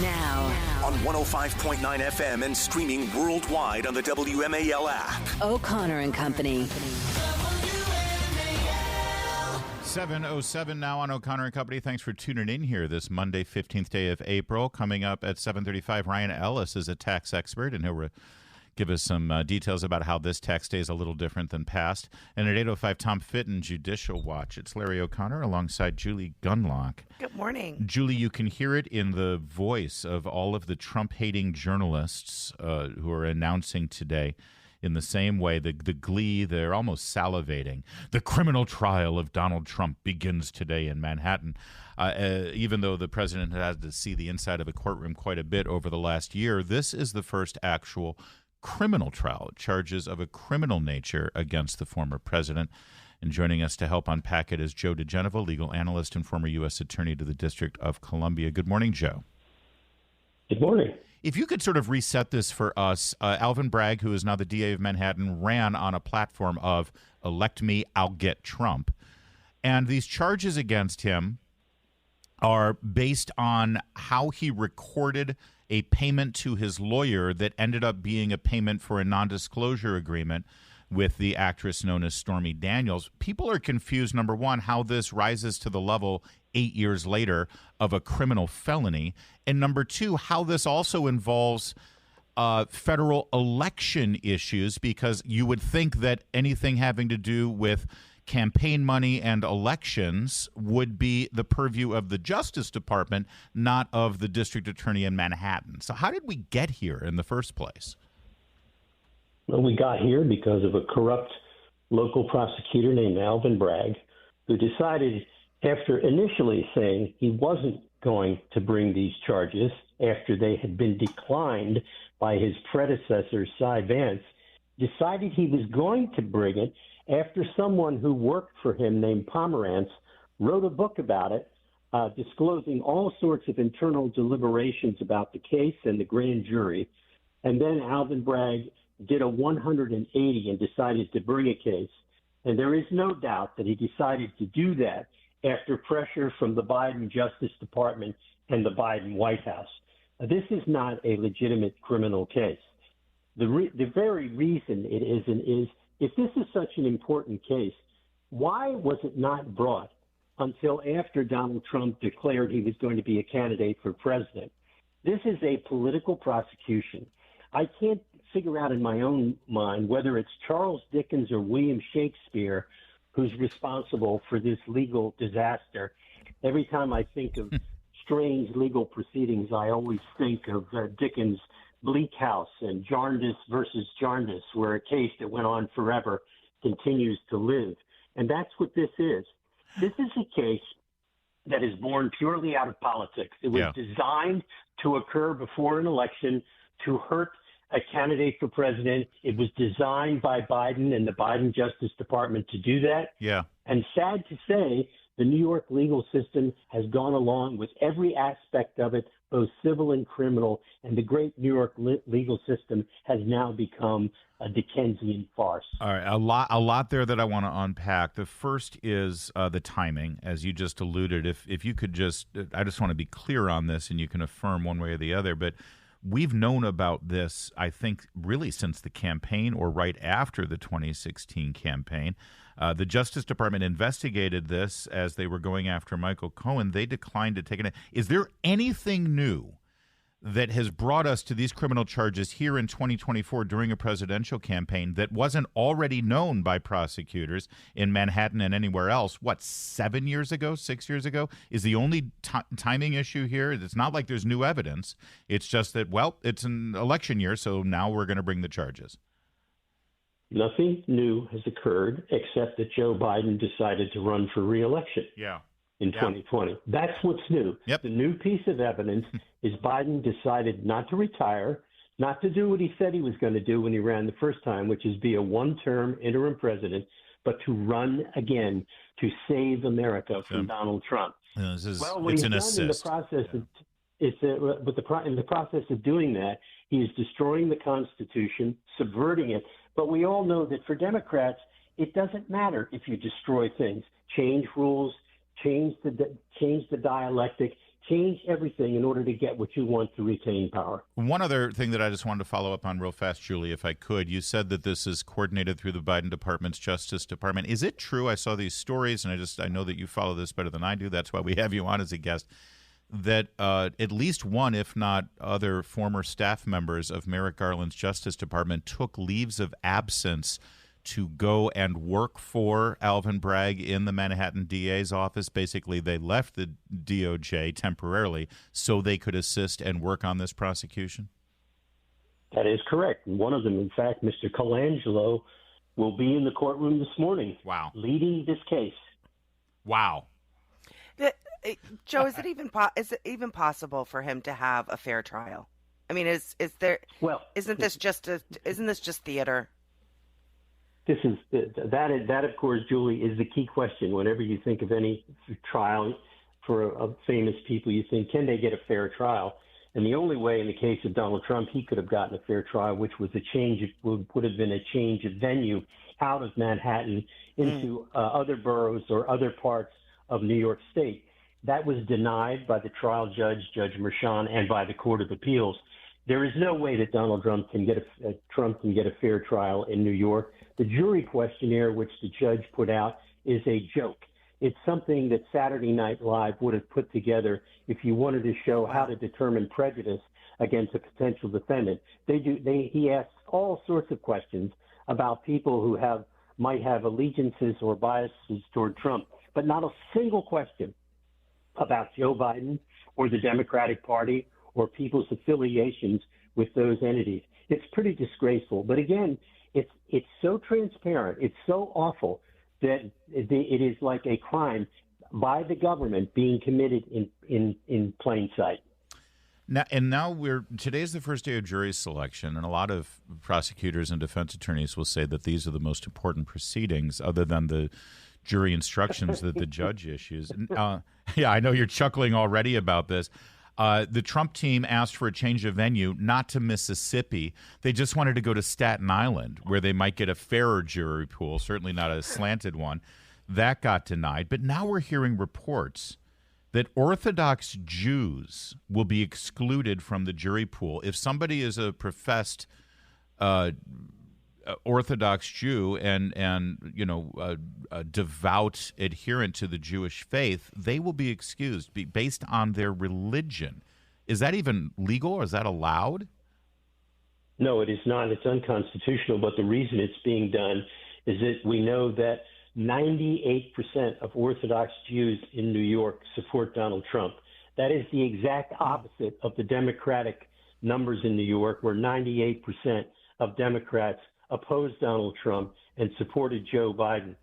Now. On 105.9 FM and streaming worldwide on the WMAL app. O'Connor and Company. 7:07 now on O'Connor and Company. Thanks for tuning in here this Monday, 15th day of April. Coming up at 7:35, Ryan Ellis is a tax expert, and he'll give us some details about how this tax day is a little different than past. And at 8:05, Tom Fitton, Judicial Watch. It's Larry O'Connor alongside Julie Gunlock. Good morning. Julie, you can hear it in the voice of all of the Trump-hating journalists who are announcing today in the same way, the glee, they're almost salivating. The criminal trial of Donald Trump begins today in Manhattan. Even though the president has had to see the inside of a courtroom quite a bit over the last year, this is the first actual criminal trial, charges of a criminal nature against the former president. And joining us to help unpack it is Joe diGenova, legal analyst and former U.S. Attorney to the District of Columbia. Good morning, Joe. Good morning. If you could sort of reset this for us, Alvin Bragg, who is now the DA of Manhattan, ran on a platform of elect me, I'll get Trump. And these charges against him are based on how he recorded a payment to his lawyer that ended up being a payment for a non-disclosure agreement with the actress known as Stormy Daniels. People are confused, number one, how this rises to the level 8 years later of a criminal felony, and number two, how this also involves federal election issues, because you would think that anything having to do with campaign money and elections would be the purview of the Justice Department, not of the district attorney in Manhattan. So how did we get here in the first place? Well, we got here because of a corrupt local prosecutor named Alvin Bragg, who decided, after initially saying he wasn't going to bring these charges after they had been declined by his predecessor, Cy Vance, decided he was going to bring it after someone who worked for him named Pomerantz wrote a book about it, disclosing all sorts of internal deliberations about the case and the grand jury. And then Alvin Bragg did a 180 and decided to bring a case. And there is no doubt that he decided to do that after pressure from the Biden Justice Department and the Biden White House. This is not a legitimate criminal case. The very reason it isn't is, if this is such an important case, why was it not brought until after Donald Trump declared he was going to be a candidate for president? This is a political prosecution. I can't figure out in my own mind whether it's Charles Dickens or William Shakespeare who's responsible for this legal disaster. Every time I think of strange legal proceedings, I always think of Dickens' Bleak House and Jarndyce versus Jarndyce, where a case that went on forever continues to live. And that's what this is. This is a case that is born purely out of politics. It was designed to occur before an election to hurt a candidate for president. It was designed by Biden and the Biden Justice Department to do that. Yeah. And sad to say, the New York legal system has gone along with every aspect of it, both civil and criminal, and the great New York legal system has now become a Dickensian farce. All right, a lot there that I want to unpack. The first is the timing, as you just alluded. If you could just, I just want to be clear on this, and you can affirm one way or the other, but we've known about this, I think, really since the campaign or right after the 2016 campaign. The Justice Department investigated this as they were going after Michael Cohen. They declined to take it. Is there anything new that has brought us to these criminal charges here in 2024 during a presidential campaign that wasn't already known by prosecutors in Manhattan and anywhere else? What, 7 years ago, 6 years ago? Is the only timing issue here? It's not like there's new evidence. It's just that, well, it's an election year, so now we're going to bring the charges. Nothing new has occurred except that Joe Biden decided to run for re-election. In 2020. That's what's new. Yep. The new piece of evidence is Biden decided not to retire, not to do what he said he was going to do when he ran the first time, which is be a one-term interim president, but to run again to save America from Donald Trump. It's an assist. In the process of doing that, he is destroying the Constitution, subverting it. But we all know that for Democrats, it doesn't matter if you destroy things, change rules, change the dialectic, change everything in order to get what you want to retain power. One other thing that I just wanted to follow up on real fast, Julie, if I could. You said that this is coordinated through the Biden department's Justice Department. Is it true? I saw these stories, and I know that you follow this better than I do. That's why we have you on as a guest. That at least one, if not other, former staff members of Merrick Garland's Justice Department took leaves of absence to go and work for Alvin Bragg in the Manhattan DA's office. Basically, they left the DOJ temporarily so they could assist and work on this prosecution? That is correct. One of them, in fact, Mr. Colangelo, will be in the courtroom this morning. Wow. Leading this case. Wow. Joe, is it even possible for him to have a fair trial? I mean, is there? Well, isn't this just theater? This is that of course, Julie, is the key question. Whenever you think of any trial for famous people, you think, can they get a fair trial? And the only way, in the case of Donald Trump, he could have gotten a fair trial, which was would have been a change of venue out of Manhattan into other boroughs or other parts of New York State. That was denied by the trial judge, Judge Merchan, and by the Court of Appeals. There is no way that Donald Trump can get a fair trial in New York. The jury questionnaire, which the judge put out, is a joke. It's something that Saturday Night Live would have put together if you wanted to show how to determine prejudice against a potential defendant. He asks all sorts of questions about people who might have allegiances or biases toward Trump, but not a single question about Joe Biden or the Democratic Party or people's affiliations with those entities. It's pretty disgraceful. But again, it's so transparent, it's so awful that it is like a crime by the government being committed in plain sight. Now today's the first day of jury selection, and a lot of prosecutors and defense attorneys will say that these are the most important proceedings, other than the jury instructions that the judge issues. Yeah, I know you're chuckling already about this. The Trump team asked for a change of venue, not to Mississippi. They just wanted to go to Staten Island, where they might get a fairer jury pool, certainly not a slanted one. That got denied. But now we're hearing reports that Orthodox Jews will be excluded from the jury pool. If somebody is a professed Orthodox Jew and a devout adherent to the Jewish faith, they will be excused based on their religion. Is that even legal, or is that allowed? No, it is not. It's unconstitutional. But the reason it's being done is that we know that 98% of Orthodox Jews in New York support Donald Trump. That is the exact opposite of the Democratic numbers in New York, where 98% of Democrats opposed Donald Trump and supported Joe Biden.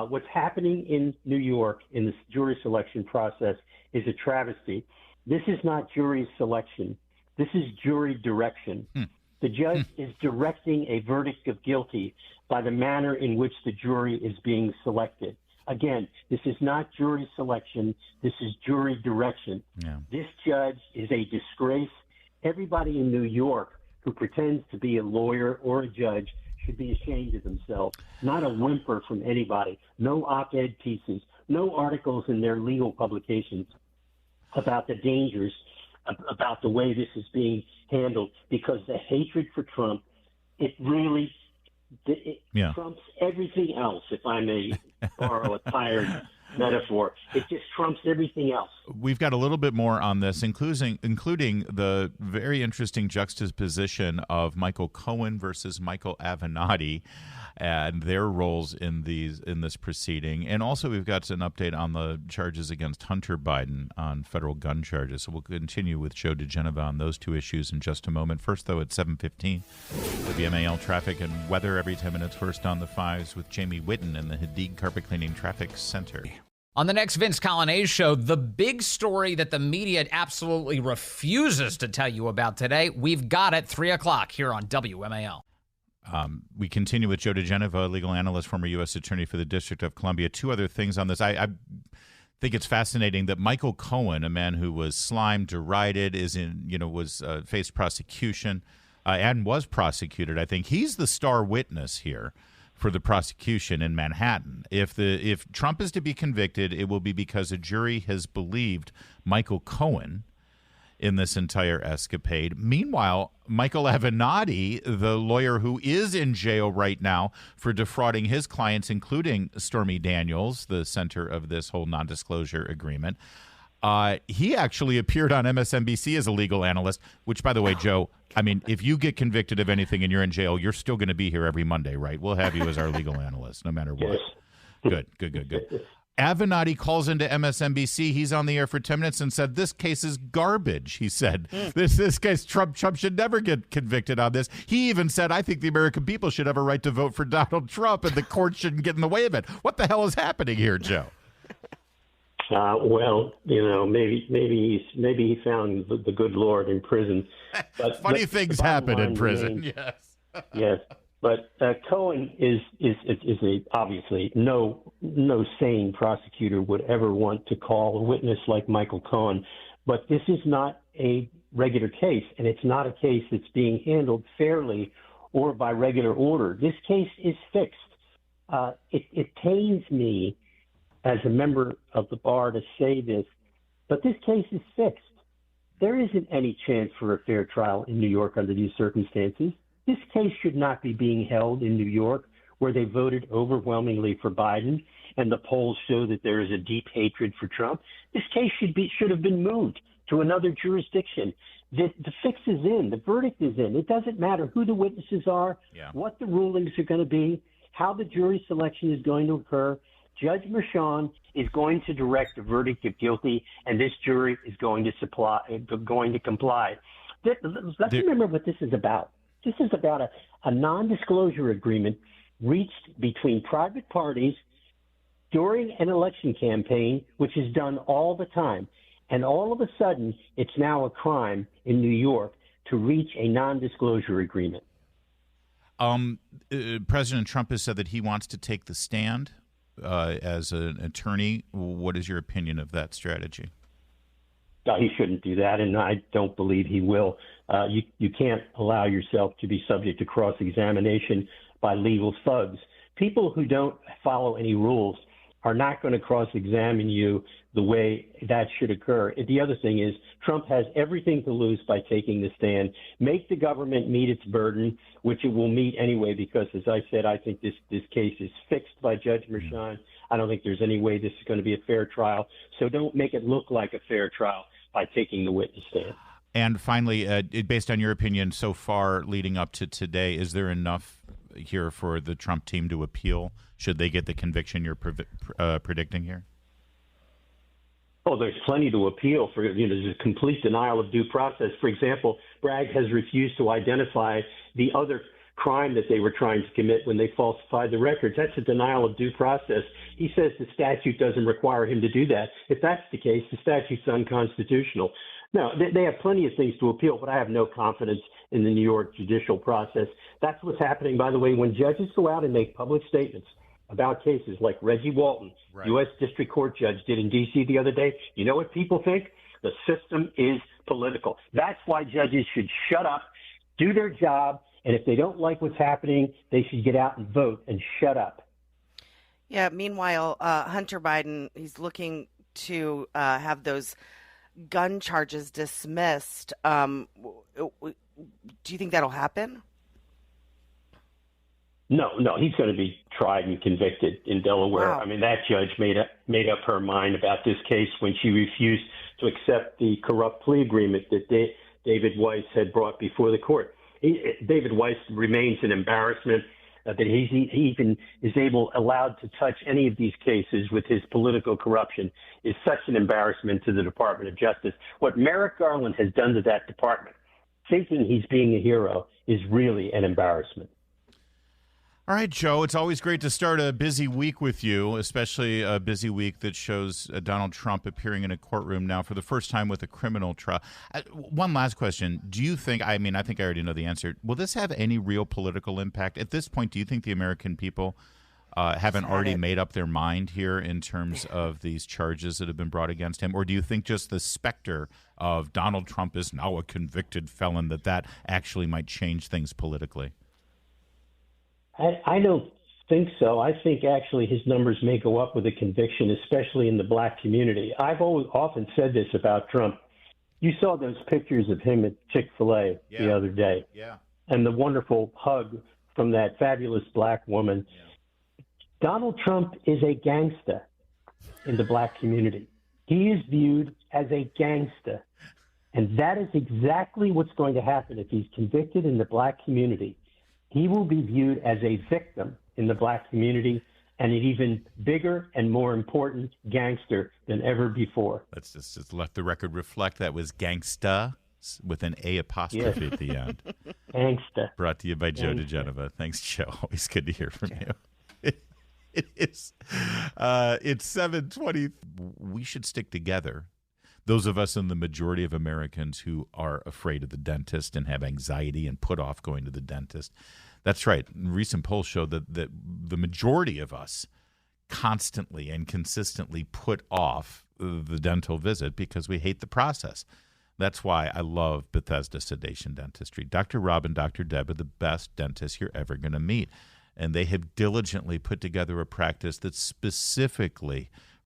What's happening in New York in this jury selection process is a travesty. This is not jury selection. This is jury direction. The judge is directing a verdict of guilty by the manner in which the jury is being selected. Again, this is not jury selection. This is jury direction. Yeah. This judge is a disgrace. Everybody in New York who pretends to be a lawyer or a judge should be ashamed of themselves. Not a whimper from anybody. No op-ed pieces. No articles in their legal publications about the dangers about the way this is being handled, because the hatred for Trump, it trumps everything else, if I may borrow a tired metaphor. It just trumps everything else. We've got a little bit more on this, including the very interesting juxtaposition of Michael Cohen versus Michael Avenatti and their roles in this proceeding. And also we've got an update on the charges against Hunter Biden on federal gun charges. So we'll continue with Joe diGenova on those two issues in just a moment. First, though, at 7:15, WMAL traffic and weather every 10 minutes. First on the fives with Jamie Whitten in the Hadig Carpet Cleaning Traffic Center. On the next Vince Colonnese show, the big story that the media absolutely refuses to tell you about today, we've got it 3 o'clock here on WMAL. We continue with Joe diGenova, legal analyst, former U.S. Attorney for the District of Columbia. Two other things on this. I think it's fascinating that Michael Cohen, a man who was slimed, derided, faced prosecution and was prosecuted. I think he's the star witness here for the prosecution in Manhattan. If Trump is to be convicted, it will be because a jury has believed Michael Cohen in this entire escapade. Meanwhile, Michael Avenatti, the lawyer who is in jail right now for defrauding his clients, including Stormy Daniels, the center of this whole non-disclosure agreement, he actually appeared on MSNBC as a legal analyst, which, by the way, Joe, I mean, if you get convicted of anything and you're in jail, you're still going to be here every Monday, right? We'll have you as our legal analyst, no matter what. Good. Avenatti calls into MSNBC. He's on the air for 10 minutes and said, this case is garbage, he said. This case, Trump should never get convicted on this. He even said, I think the American people should have a right to vote for Donald Trump and the court shouldn't get in the way of it. What the hell is happening here, Joe? Well, maybe he found the good Lord in prison. But funny things happen in prison. Yes. Yes. But Cohen is obviously no sane prosecutor would ever want to call a witness like Michael Cohen. But this is not a regular case, and it's not a case that's being handled fairly or by regular order. This case is fixed. It pains me as a member of the bar to say this, but this case is fixed. There isn't any chance for a fair trial in New York under these circumstances. This case should not be being held in New York, where they voted overwhelmingly for Biden, and the polls show that there is a deep hatred for Trump. This case should have been moved to another jurisdiction. The fix is in. The verdict is in. It doesn't matter who the witnesses are, what the rulings are going to be, how the jury selection is going to occur. Judge Merchan is going to direct a verdict of guilty, and this jury is going to comply. Let's remember what this is about. This is about a non-disclosure agreement reached between private parties during an election campaign, which is done all the time. And all of a sudden, it's now a crime in New York to reach a non-disclosure agreement. President Trump has said that he wants to take the stand as an attorney. What is your opinion of that strategy? He shouldn't do that, and I don't believe he will. You can't allow yourself to be subject to cross-examination by legal thugs. People who don't follow any rules are not going to cross-examine you the way that should occur. The other thing is Trump has everything to lose by taking the stand. Make the government meet its burden, which it will meet anyway, because, as I said, I think this case is fixed by Judge Merchan. I don't think there's any way this is going to be a fair trial. So don't make it look like a fair trial by taking the witness stand. And finally, based on your opinion so far leading up to today, is there enough here for the Trump team to appeal? Should they get the conviction you're predicting here? Oh, there's plenty to appeal for. There's a complete denial of due process. For example, Bragg has refused to identify the other crime that they were trying to commit when they falsified the records. That's a denial of due process. He says the statute doesn't require him to do that. If that's the case, the statute's unconstitutional. No, they have plenty of things to appeal, but I have no confidence in the New York judicial process. That's what's happening, by the way, when judges go out and make public statements about cases like Reggie Walton, U.S. District Court judge, did in D.C. the other day. You know what people think? The system is political. That's why judges should shut up, do their job, and if they don't like what's happening, they should get out and vote and shut up. Yeah, meanwhile, Hunter Biden, he's looking to have those gun charges dismissed. Do you think that'll happen? No, he's going to be tried and convicted in Delaware. Wow. I mean, that judge made up her mind about this case when she refused to accept the corrupt plea agreement that David Weiss had brought before the court. David Weiss remains an embarrassment. That he even is allowed to touch any of these cases with his political corruption is such an embarrassment to the Department of Justice. What Merrick Garland has done to that department, thinking he's being a hero, is really an embarrassment. All right, Joe, it's always great to start a busy week with you, especially a busy week that shows Donald Trump appearing in a courtroom now for the first time with a criminal trial. One last question. Do you think, I think I already know the answer, will this have any real political impact? At this point, do you think the American people haven't already made up their mind here in terms of these charges that have been brought against him? Or do you think just the specter of Donald Trump is now a convicted felon, that actually might change things politically? I don't think so. I think actually his numbers may go up with a conviction, especially in the black community. I've always often said this about Trump. You saw those pictures of him at Chick-fil-A the other day, and the wonderful hug from that fabulous black woman. Donald Trump is a gangster in the black community. He is viewed as a gangster. And that is exactly what's going to happen if he's convicted in the black community. He will be viewed as a victim in the black community and an even bigger and more important gangster than ever before. Let's just let the record reflect that was gangsta with an A apostrophe at the end. Gangsta. Brought to you by Joe diGenova. Thanks, Joe. Always good to hear from you. It is. It's 7:20. We should stick together. Those of us in the majority of Americans who are afraid of the dentist and have anxiety and put off going to the dentist. That's right. Recent polls show that the majority of us constantly and consistently put off the dental visit because we hate the process. That's why I love Bethesda Sedation Dentistry. Dr. Rob and Dr. Deb are the best dentists you're ever going to meet. And they have diligently put together a practice that specifically